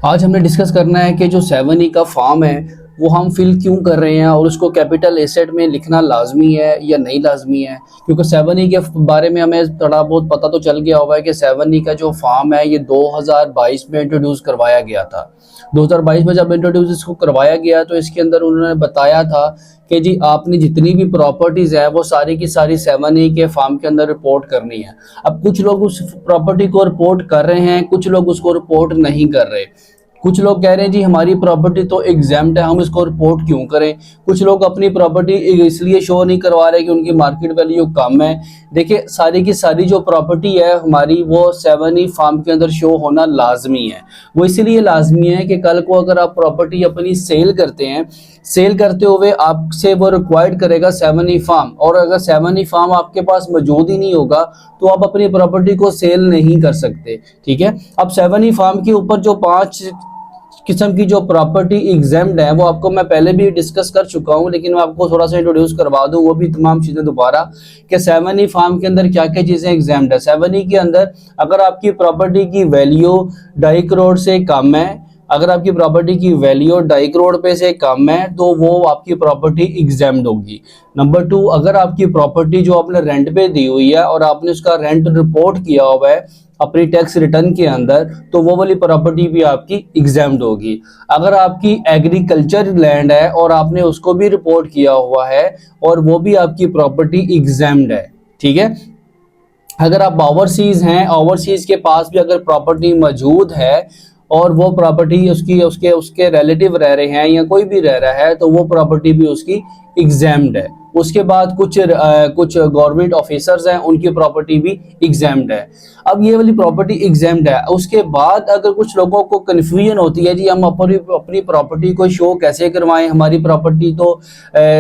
आज हमने डिस्कस करना है कि जो 7E का फॉर्म है वो हम फिल क्यों कर रहे हैं और उसको कैपिटल एसेट में लिखना लाजमी है या नहीं लाजमी है। क्योंकि 7E के बारे में हमें थोड़ा बहुत पता तो चल गया होगा कि 7E का जो फॉर्म है ये 2022 में इंट्रोड्यूस करवाया गया था। 2022 में जब इंट्रोड्यूस इसको करवाया गया तो इसके अंदर उन्होंने बताया था कि जी आपने जितनी भी प्रॉपर्टीज़ है वो सारी की सारी 7E के फॉर्म के अंदर रिपोर्ट करनी है। अब कुछ लोग उस प्रॉपर्टी को रिपोर्ट कर रहे हैं, कुछ लोग उसको रिपोर्ट नहीं कर रहे। कुछ लोग कह रहे हैं जी हमारी प्रॉपर्टी तो एग्जाम्प्ट है, हम इसको रिपोर्ट क्यों करें। कुछ लोग अपनी प्रॉपर्टी इसलिए शो नहीं करवा रहे कि उनकी मार्केट वैल्यू कम है। देखिए सारी की सारी जो प्रॉपर्टी है हमारी वो 7E फॉर्म के अंदर शो होना लाजमी है। वो इसलिए लाजमी है कि कल को अगर आप प्रॉपर्टी अपनी सेल करते हैं, सेल करते हुए आपसे वो रिक्वायर्ड करेगा 7E फॉर्म, और अगर 7E फॉर्म आपके पास मौजूद ही नहीं होगा तो आप अपनी प्रॉपर्टी को सेल नहीं कर सकते। ठीक है, अब 7E फॉर्म के ऊपर जो 5 किस्म की जो प्रॉपर्टी एग्जाम्प्ट है वो आपको मैं पहले भी डिस्कस कर चुका हूं, लेकिन मैं आपको थोड़ा सा इंट्रोड्यूस करवा दूं वो भी तमाम चीजें दोबारा कि 7E फॉर्म के अंदर क्या क्या चीजें एग्जाम्प्ट है। 7E के अंदर अगर आपकी प्रॉपर्टी की वैल्यू 2.5 करोड़ से कम है, अगर आपकी प्रॉपर्टी की वैल्यू 2.5 करोड़ रुपए से कम है तो वो आपकी प्रॉपर्टी एग्जाम्प्ट होगी। नंबर 2, अगर आपकी प्रॉपर्टी जो आपने रेंट पे दी हुई है और आपने उसका रेंट रिपोर्ट किया हुआ है अपनी टैक्स रिटर्न के अंदर, तो वो वाली प्रॉपर्टी भी आपकी एग्जाम्प्ट होगी। अगर आपकी एग्रीकल्चर लैंड है और आपने उसको भी रिपोर्ट किया हुआ है और वो भी आपकी प्रॉपर्टी एग्जाम्प्ट है। ठीक है, अगर आप ओवरसीज हैं, ओवरसीज के पास भी अगर प्रॉपर्टी मौजूद है और वो प्रॉपर्टी उसकी उसके उसके रिलेटिव रह रहे हैं या कोई भी रह रहा है तो वो प्रॉपर्टी भी उसकी एग्जाम्प्ट है। उसके बाद कुछ गवर्नमेंट ऑफिसर्स हैं उनकी प्रॉपर्टी भी एग्जाम्प्ट है। अब ये वाली प्रॉपर्टी एग्जाम्प्ट है। उसके बाद अगर कुछ लोगों को कन्फ्यूजन होती है जी हम अपनी प्रॉपर्टी को शो कैसे करवाएं, हमारी प्रॉपर्टी तो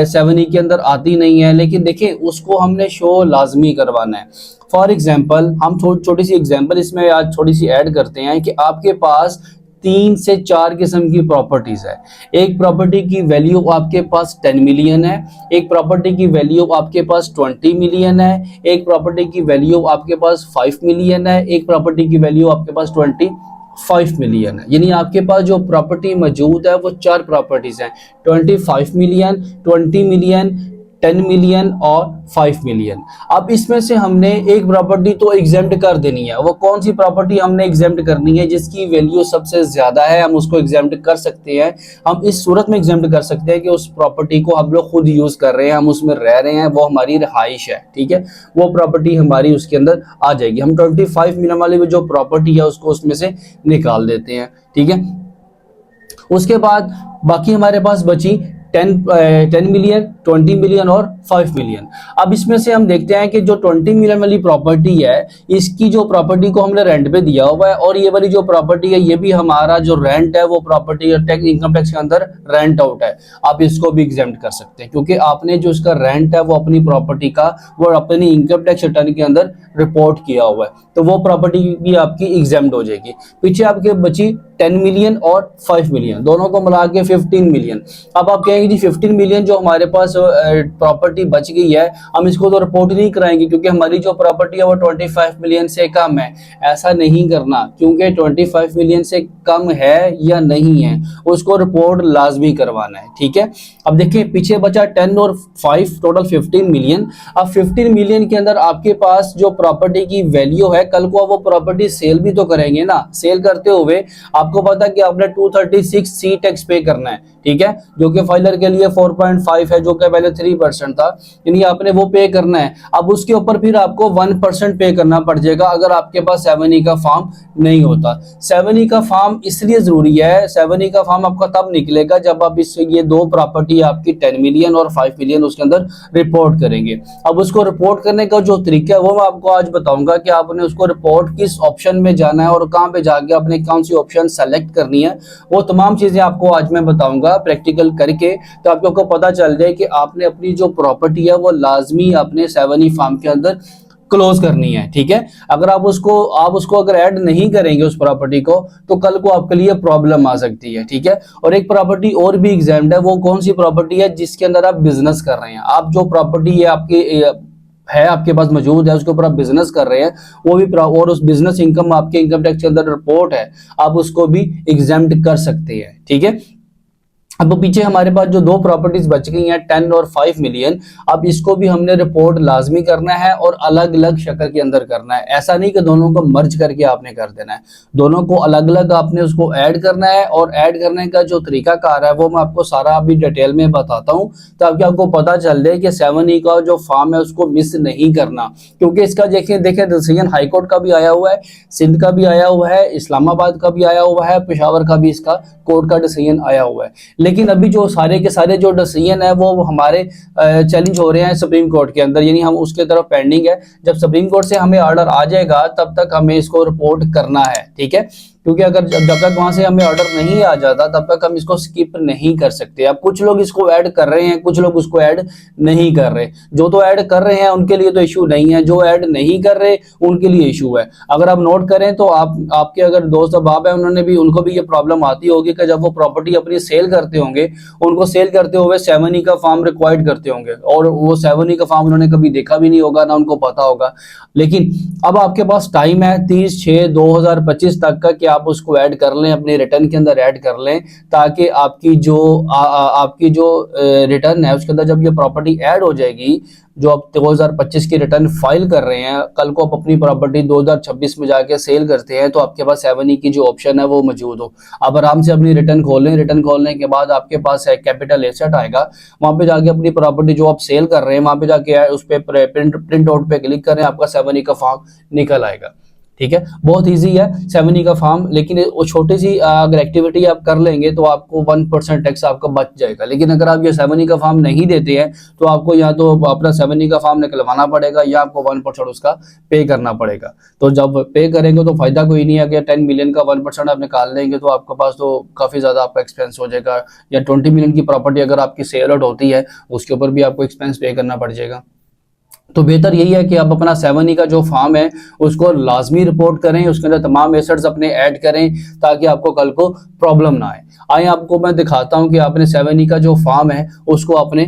7E के अंदर आती नहीं है, लेकिन देखिए उसको हमने शो लाजमी करवाना है। फॉर एग्जाम्पल हम छोटी सी एग्जाम्पल इसमें आज थोड़ी सी ऐड करते हैं कि आपके पास 3 से 4 किस्म की प्रॉपर्टीज है। एक प्रॉपर्टी की वैल्यू आपके पास 10 मिलियन है, एक प्रॉपर्टी की वैल्यू आपके पास 20 मिलियन है, एक प्रॉपर्टी की वैल्यू आपके पास 5 मिलियन है, एक प्रॉपर्टी की वैल्यू आपके पास 25 मिलियन है। यानी आपके पास जो प्रॉपर्टी मौजूद है वो 4 प्रॉपर्टीज हैं, 25 मिलियन, 20 मिलियन, 10 मिलियन और 5 मिलियन। अब इसमें से हमने एक प्रॉपर्टी तो एग्जाम्प्ट कर देनी है। वो कौन सी प्रॉपर्टी हमने एग्जाम्प्ट करनी है? जिसकी वैल्यू सबसे ज्यादा है हम उसको एग्जाम्प्ट कर सकते हैं। हम इस सूरत में एग्जाम्प्ट कर सकते हैं कि उस प्रॉपर्टी को हम लोग खुद यूज कर रहे हैं, हम उसमें रह रहे हैं, वो हमारी रहाइश है। ठीक है, वो प्रॉपर्टी हमारी उसके अंदर आ जाएगी। हम 25 मिलियन वाली जो प्रॉपर्टी है उसको उसमें से निकाल देते हैं। ठीक है, उसके बाद बाकी हमारे पास बची 10 मिलियन, 20 मिलियन और 5 मिलियन। अब इसमें से हम देखते हैं कि जो 20 मिलियन वाली प्रॉपर्टी है इसकी जो प्रॉपर्टी को हमने रेंट पे दिया हुआ है और ये वाली जो प्रॉपर्टी है ये भी हमारा जो रेंट है वो प्रॉपर्टी टैक्स इनकम टैक्स के अंदर रेंट आउट है। आप इसको भी एग्जाम्प्ट कर सकते हैं क्योंकि आपने जो इसका रेंट है वो अपनी प्रॉपर्टी का वो अपनी इनकम टैक्स रिटर्न के अंदर रिपोर्ट किया हुआ है, तो वो प्रॉपर्टी भी आपकी एग्जाम्प्ट हो जाएगी। पीछे आपके बची 10 मिलियन और 5 मिलियन, दोनों को मिला के 15 मिलियन। अब आप कहेंगे जी 15 मिलियन जो हमारे पास प्रॉपर्टी बच गई है हम इसको तो रिपोर्ट नहीं कराएंगे क्योंकि हमारी जो प्रॉपर्टी है वो 25 मिलियन से कम है। ऐसा नहीं करना, क्योंकि 25 मिलियन से कम है या नहीं है उसको रिपोर्ट लाजमी करवाना है। ठीक है, अब देखिए पीछे बचा 10 और 5, टोटल 15 मिलियन। अब 15 मिलियन के अंदर आपके पास जो प्रॉपर्टी की वैल्यू है कल को वो प्रॉपर्टी सेल भी तो करेंगे ना। सेल करते हुए आपको पता है कि आपने 236C टैक्स पे करना है। ठीक है, जो कि फाइलर के लिए 4.5 है, जो कि पहले 3% था, यानी आपने वो पे करना है। अब उसके ऊपर फिर आपको 1% पे करना पड़ जाएगा अगर आपके पास 7E का फॉर्म नहीं होता। 7E का फॉर्म इसलिए जरूरी है, 7E का फॉर्म आपका तब निकलेगा जब आप ये 2 प्रॉपर्टी आपकी 10 मिलियन और 5 मिलियन उसके अंदर रिपोर्ट करेंगे। अब उसको रिपोर्ट करने का जो तरीका है वो मैं आपको आज बताऊंगा कि आपने उसको रिपोर्ट किस ऑप्शन में जाना है और कहाँ पे जाके आपने कौन सी ऑप्शन सेलेक्ट करनी है, वो तमाम चीजें आपको आज मैं बताऊंगा प्रैक्टिकल करके, तो आपको पता चल जाए कि आपने अपनी जो प्रॉपर्टी है वो लाजमी अपने 7E फॉर्म के अंदर क्लोज करनी है। ठीक है, अगर आप उसको अगर ऐड नहीं करेंगे उस प्रॉपर्टी को तो कल को आपके लिए प्रॉब्लम आ सकती है। ठीक है, और एक प्रॉपर्टी और भी एग्जाम्प्ट है, वो कौन सी प्रॉपर्टी है? जिसके अंदर आप बिजनेस कर रहे हैं। आप जो प्रॉपर्टी है आपकी है आपके पास मौजूद है, उसके ऊपर आप बिजनेस कर रहे हैं, वो भी और उस बिजनेस इनकम आपके इनकम टैक्स के अंदर रिपोर्ट है, आप उसको भी एग्जेम्प्ट कर सकते हैं। ठीक है, अब पीछे हमारे पास जो दो प्रॉपर्टीज बच गई हैं 10 और 5 मिलियन, अब इसको भी हमने रिपोर्ट लाजमी करना है और अलग अलग शक्ल के अंदर करना है। ऐसा नहीं कि दोनों को मर्ज करके आपने कर देना है, दोनों को अलग अलग आपने उसको ऐड करना है। और ऐड करने का जो तरीका कार है वो मैं आपको सारा अभी डिटेल में बताता हूँ, ताकि आपको पता चल जाए कि 7E का जो फॉर्म है उसको मिस नहीं करना। क्योंकि इसका देखें डिसीजन हाई कोर्ट का भी आया हुआ है, सिंध का भी आया हुआ है, इस्लामाबाद का भी आया हुआ है, पेशावर का भी इसका कोर्ट का डिसीजन आया हुआ है। लेकिन अभी जो सारे के सारे जो डिसीजन है वो हमारे चैलेंज हो रहे हैं सुप्रीम कोर्ट के अंदर, यानी हम उसके तरफ पेंडिंग है। जब सुप्रीम कोर्ट से हमें ऑर्डर आ जाएगा तब तक हमें इसको रिपोर्ट करना है। ठीक है, क्योंकि अगर जब तक वहां से हमें ऑर्डर नहीं आ जाता तब तक हम इसको स्किप नहीं कर सकते। अब कुछ लोग इसको ऐड कर रहे हैं, कुछ लोग उसको ऐड नहीं कर रहे। जो तो ऐड कर रहे हैं उनके लिए तो इशू नहीं है, जो ऐड नहीं कर रहे उनके लिए इशू है। अगर आप नोट करें तो आपके अगर दोस्त अहबाब है उनको भी ये प्रॉब्लम आती होगी कि जब वो प्रॉपर्टी अपनी सेल करते होंगे, उनको सेल करते हुए 7E का फॉर्म रिक्वायर्ड करते होंगे, और वो 7E का फॉर्म उन्होंने कभी देखा भी नहीं होगा, ना उनको पता होगा। लेकिन अब आपके पास टाइम है 30/6/2025 तक का कि आप उसको ऐड कर लें, अपने रिटर्न के अंदर ऐड कर लें, ताकि आपकी जो रिटर्न है उसके अंदर जब ये प्रॉपर्टी ऐड हो जाएगी, जो आप 2025 की रिटर्न फाइल कर रहे हैं, कल को आप अपनी प्रॉपर्टी 2026 में जाके सेल करते हैं तो आपके पास 7E की जो ऑप्शन है वो मौजूद हो। आप आराम से अपनी रिटर्न खोलें, रिटर्न खोलने के बाद आपके पास एक कैपिटल एसेट आएगा, वहां पे जाके अपनी प्रॉपर्टी जो आप सेल कर रहे हैं वहां पे जाके उस पे प्रिंट आउट पे क्लिक करें, आपका 7E का फॉर्म निकल आएगा। ठीक है, बहुत इजी है 7E का फॉर्म। लेकिन वो छोटी सी अगर एक्टिविटी आप कर लेंगे तो आपको 1% टैक्स आपका बच जाएगा। लेकिन अगर आप ये 7E का फॉर्म नहीं देते हैं तो आपको या तो अपना 7E का फॉर्म निकलवाना पड़ेगा या आपको 1% उसका पे करना पड़ेगा। तो जब पे करेंगे तो फायदा कोई नहीं है कि 10 मिलियन का 1% आप निकाल लेंगे तो आपके पास तो काफी ज्यादा आपका एक्सपेंस हो जाएगा। या 20 मिलियन की प्रॉपर्टी अगर आपकी सेल आउट होती है उसके ऊपर भी आपको एक्सपेंस पे करना पड़ जाएगा। तो बेहतर यही है कि आप अपना 7E का जो फॉर्म है उसको लाजमी रिपोर्ट करें, उसके अंदर तमाम एसेट्स अपने ऐड करें ताकि आपको कल को प्रॉब्लम ना आए। आइए आपको मैं दिखाता हूं कि आपने 7E का जो फॉर्म है उसको आपने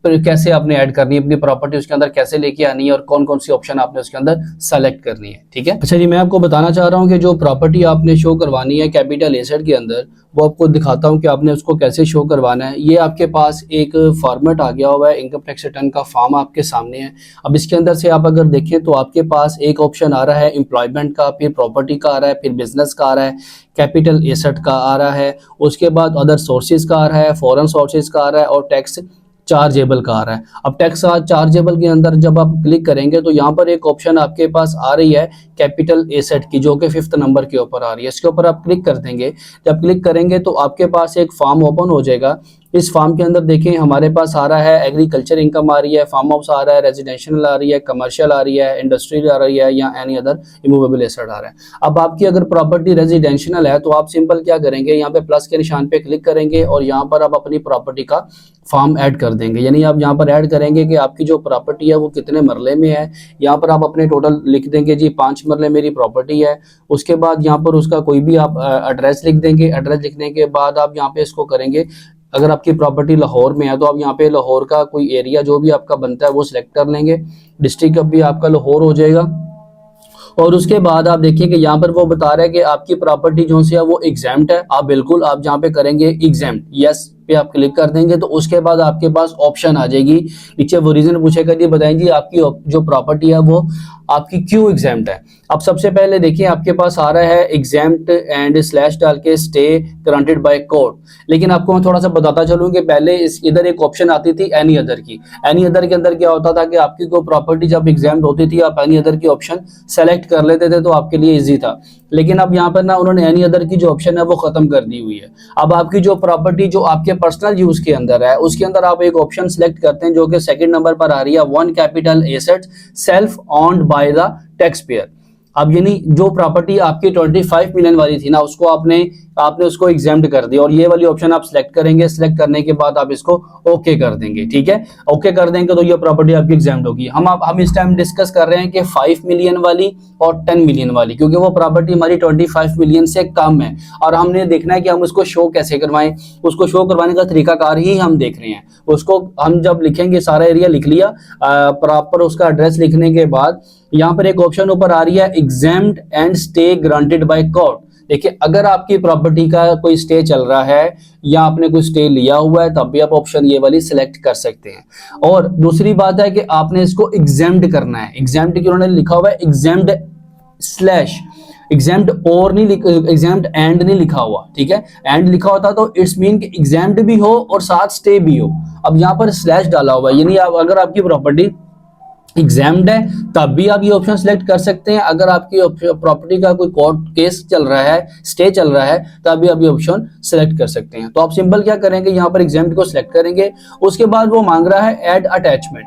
कैसे आपने ऐड करनी है, अपनी प्रॉपर्टी उसके अंदर कैसे लेके आनी है और कौन कौन सी ऑप्शन आपने उसके अंदर सेलेक्ट करनी है। ठीक है, अच्छा जी, मैं आपको बताना चाह रहा हूँ कि जो प्रॉपर्टी आपने शो करवानी है कैपिटल एसेट के अंदर, वो आपको दिखाता हूँ कि आपने उसको कैसे शो करवाना है। ये आपके पास एक फॉर्मेट आ गया हुआ है, इनकम टैक्स रिटर्न का फॉर्म आपके सामने है। अब इसके अंदर से आप अगर देखें तो आपके पास एक ऑप्शन आ रहा है एम्प्लॉयमेंट का, फिर प्रॉपर्टी का आ रहा है, फिर बिजनेस का आ रहा है, कैपिटल एसेट का आ रहा है, उसके बाद अदर सोर्सेज का आ रहा है, फॉरेन सोर्सेज का आ रहा है और टैक्स चार्जेबल का आ रहा है। अब टैक्स चार्जेबल के अंदर जब आप क्लिक करेंगे तो यहाँ पर एक ऑप्शन आपके पास आ रही है कैपिटल एसेट की, जो कि 5th नंबर के ऊपर आ रही है। इसके ऊपर आप क्लिक कर देंगे, जब क्लिक करेंगे तो आपके पास एक फॉर्म ओपन हो जाएगा। इस फॉर्म के अंदर देखें हमारे पास आ रहा है एग्रीकल्चर इनकम आ रही है, फार्म हाउस आ रहा है, रेजिडेंशियल आ रही है, कमर्शियल आ रही है, इंडस्ट्रियल आ रही है या एनी अदर इमूवेबल एसेट आ रहा है। अब आपकी अगर प्रॉपर्टी रेजिडेंशियल है तो आप सिंपल क्या करेंगे, यहाँ पे प्लस के निशान पे क्लिक करेंगे और यहाँ पर आप अपनी प्रॉपर्टी का फॉर्म ऐड कर देंगे। यानी आप यहाँ पर ऐड करेंगे कि आपकी जो प्रॉपर्टी है वो कितने मरले में है। यहाँ पर आप अपने टोटल लिख देंगे जी 5 मरले मेरी प्रॉपर्टी है। उसके बाद यहाँ पर उसका कोई भी आप एड्रेस लिख देंगे। एड्रेस लिखने के बाद आप यहाँ पे इसको करेंगे, अगर आपकी प्रॉपर्टी लाहौर में है तो आप यहाँ पे लाहौर का कोई एरिया जो भी आपका बनता है वो सिलेक्ट कर लेंगे। डिस्ट्रिक्ट भी आपका लाहौर हो जाएगा। और उसके बाद आप देखिए कि यहाँ पर वो बता रहा है कि आपकी प्रॉपर्टी जो सी है वो एग्जाम्प्ट है। आप बिल्कुल आप जहाँ पे करेंगे एग्जाम्प्ट, यस पे आप क्लिक कर देंगे तो उसके बाद आपके पास ऑप्शन आ जाएगी। नीचे वो रीजन पूछेगा जी बताएं जी आपकी जो प्रॉपर्टी है वो आपकी क्यों एग्जाम्प्ट है। अब सबसे पहले देखिए आपके पास आ रहा है एग्जाम्प्ट एंड स्लैश डाल के स्टे ग्रांटेड बाय कोर्ट। लेकिन आपको मैं थोड़ा सा बताता चलूं कि पहले इधर एक ऑप्शन आती थी एनी अदर की। एनी अदर के अंदर क्या होता था कि आपकी कोई प्रॉपर्टी जब एग्जाम्प्ट होती थी आप एनी अदर की ऑप्शन सेलेक्ट कर लेते थे तो आपके लिए इजी था। लेकिन अब यहाँ पर ना उन्होंने एनी अदर की जो ऑप्शन है वो खत्म कर दी हुई है। अब आपकी जो प्रॉपर्टी जो आपके पर्सनल यूज के अंदर है उसके अंदर आप एक ऑप्शन सेलेक्ट करते हैं जो कि 2nd नंबर पर आ रही है, one capital asset self owned by the tax payer. अब यानी जो प्रॉपर्टी आपकी 25 मिलियन वाली थी ना, उसको आपने उसको एग्जाम्प्ट कर दिया और ये वाली ऑप्शन आप सिलेक्ट करेंगे। सिलेक्ट करने के बाद आप इसको ओके कर देंगे, ठीक है। ओके कर देंगे तो ये प्रॉपर्टी आपकी एग्जाम्प्ट होगी। हम इस टाइम डिस्कस कर रहे हैं कि 5 मिलियन वाली और 10 मिलियन वाली, क्योंकि वो प्रॉपर्टी हमारी 25 मिलियन से कम है और हमने देखना है कि हम उसको शो कैसे करवाएं। उसको शो करवाने का तरीकाकार ही हम देख रहे हैं। उसको हम जब लिखेंगे, सारा एरिया लिख लिया, प्रॉपर उसका एड्रेस लिखने के बाद यहाँ पर एक ऑप्शन ऊपर आ रही है exempt and stay granted by court. देखिए, अगर आपकी प्रॉपर्टी का कोई स्टे चल रहा है या आपने कोई स्टे लिया हुआ है तब भी आप ऑप्शन ये वाली सिलेक्ट कर सकते हैं। और दूसरी बात है कि आपने इसको एग्जाम्प्ट करना है। एग्जाम्प्ट की उन्होंने लिखा हुआ है एग्जाम्प्ट स्लैश, एग्जाम्प्ट और नहीं, एग्जाम्प्ट एंड नहीं लिखा हुआ, ठीक है। एंड लिखा होता तो इट्स मीन कि एग्जाम्प्ट भी हो और साथ स्टे भी हो। अब यहाँ पर स्लैश डाला हुआ है, यानी अगर आपकी प्रॉपर्टी एग्जाम्ड है तब भी आप ये ऑप्शन सिलेक्ट कर सकते हैं। अगर आपकी प्रॉपर्टी का कोई कोर्ट केस चल रहा है, स्टे चल रहा है, तब भी आप ये ऑप्शन सिलेक्ट कर सकते हैं। तो आप सिंपल क्या करेंगे, यहाँ पर एग्जाम्ड को सिलेक्ट करेंगे। उसके बाद वो मांग रहा है ऐड अटैचमेंट।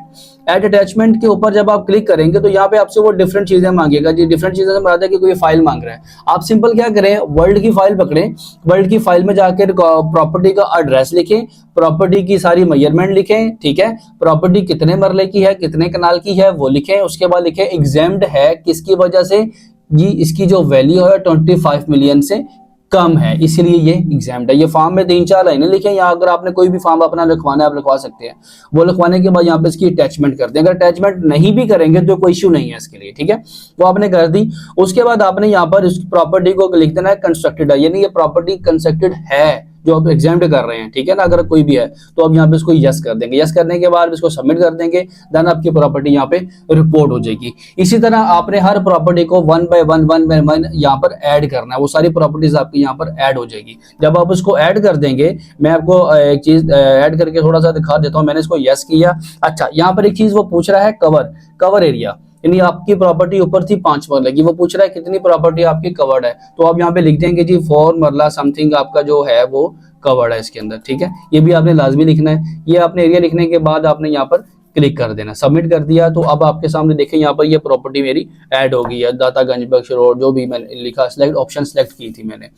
ऐड अटैचमेंट के ऊपर जब आप क्लिक करेंगे तो यहाँ पे आपसे वो डिफरेंट चीजें मांगेगा जी। डिफरेंट चीजें से मुराद है कि कोई फाइल मांग रहा है। आप सिंपल क्या करें, वर्ल्ड की फाइल पकड़ें, वर्ल्ड की फाइल में जाकर प्रॉपर्टी का एड्रेस लिखें, प्रॉपर्टी की सारी मेजरमेंट लिखें, ठीक है। प्रॉपर्टी कितने मरले की है, कितने कनाल की है वो लिखें। उसके बाद लिखें एग्जाम्ड है किसकी वजह से, जी इसकी जो वैल्यू है 25 मिलियन से कम है, इसलिए ये एग्जाम्ड है। ये फॉर्म में 3-4 लाइनें लिखें, या अगर आपने कोई भी फॉर्म अपना लिखवाना है आप लिखवा सकते हैं। वो लिखवाने के बाद यहाँ पे इसकी अटैचमेंट कर दें। अगर अटैचमेंट नहीं भी करेंगे तो कोई इश्यू नहीं है इसके लिए, ठीक है। वो आपने कर दी। उसके बाद आपने यहाँ पर इस प्रॉपर्टी को लिख देना है कंस्ट्रक्टेड है, यानी ये प्रॉपर्टी कंस्ट्रक्टेड है जो आप एग्जाम्प्ट कर रहे हैं, ठीक है ना। अगर कोई भी है तो आप यहाँ पे इसको यस कर देंगे। यस करने के बाद इसको सबमिट कर देंगे, देन आपकी प्रॉपर्टी यहाँ पे रिपोर्ट हो जाएगी। इसी तरह आपने हर प्रॉपर्टी को 1 बाय 1 यहाँ पर ऐड करना है। वो सारी प्रॉपर्टीज आपकी यहाँ पर ऐड हो जाएगी। जब आप उसको ऐड कर देंगे, मैं आपको एक चीज ऐड करके थोड़ा सा दिखा देता हूँ। मैंने इसको यस किया। अच्छा, यहाँ पर एक चीज वो पूछ रहा है कवर एरिया, यानी आपकी प्रॉपर्टी ऊपर थी 5 मरले की, वो पूछ रहा है कितनी प्रॉपर्टी आपकी कवर्ड है। तो आप यहाँ पे लिख देंगे जी 4 मरला समथिंग आपका जो है वो कवर्ड है इसके अंदर, ठीक है। ये भी आपने लाजमी लिखना है। ये आपने एरिया लिखने के बाद आपने यहाँ पर क्लिक कर देना। सबमिट कर दिया तो अब आपके सामने देखें यहाँ पर ये प्रॉपर्टी मेरी ऐड हो गई है, दातागंज बख्श रोड, जो भी मैंने लिखा सिलेक्ट ऑप्शन सिलेक्ट की थी मैंने,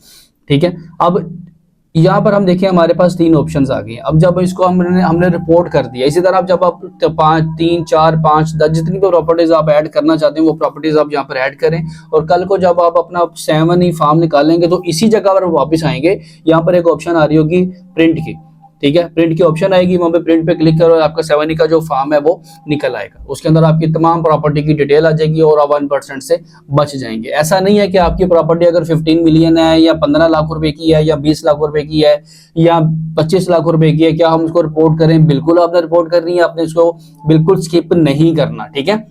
ठीक है। अब यहाँ पर हम देखें हमारे पास 3 ऑप्शंस आ गए। अब जब इसको हमने रिपोर्ट कर दिया, इसी तरह जब आप 5, 3, 4, 5, 10 जितनी भी प्रॉपर्टीज आप ऐड करना चाहते हैं वो प्रॉपर्टीज आप यहाँ पर ऐड करें। और कल को जब आप अपना 7 ही फॉर्म निकालेंगे तो इसी जगह पर वापस आएंगे। यहाँ पर एक ऑप्शन आ रही होगी प्रिंट की, ठीक है। प्रिंट की ऑप्शन आएगी, वहां पे प्रिंट पे क्लिक करो, आपका 7 का जो फॉर्म है वो निकल आएगा। उसके अंदर आपकी तमाम प्रॉपर्टी की डिटेल आ जाएगी और आप 1% से बच जाएंगे। ऐसा नहीं है कि आपकी प्रॉपर्टी अगर 15 मिलियन है या 15 लाख रुपए की है या 20 लाख रुपए की है या 25 लाख रुपए की है, क्या हम उसको रिपोर्ट करें? बिल्कुल आपने रिपोर्ट करनी है, आपने इसको बिल्कुल स्किप नहीं करना, ठीक है।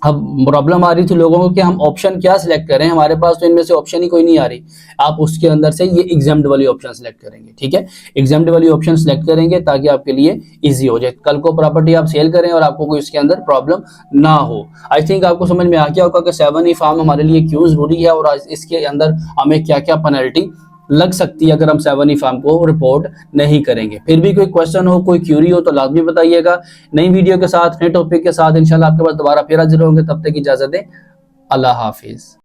अब प्रॉब्लम आ रही थी लोगों को कि हम ऑप्शन क्या सिलेक्ट करें, हमारे पास तो इनमें से ऑप्शन ही कोई नहीं आ रही। आप उसके अंदर से ये एग्जाम्प्ट वाली ऑप्शन सिलेक्ट करेंगे, ठीक है। एग्जाम्प्ट वाली ऑप्शन सिलेक्ट करेंगे ताकि आपके लिए इजी हो जाए। कल को प्रॉपर्टी आप सेल करें और आपको कोई इसके अंदर प्रॉब्लम ना हो। आई थिंक आपको समझ में आ गया होगा कि 7 फॉर्म हमारे लिए क्यों जरूरी है और इसके अंदर हमें क्या क्या पेनल्टी लग सकती है अगर हम 7 फॉर्म को रिपोर्ट नहीं करेंगे। फिर भी कोई क्वेश्चन हो, कोई क्यूरी हो तो लाजमी बताइएगा। नई वीडियो के साथ, नए टॉपिक के साथ इंशाल्लाह आपके पास दोबारा फिर हाजिर होंगे। तब तक इजाजत दें, अल्लाह हाफिज।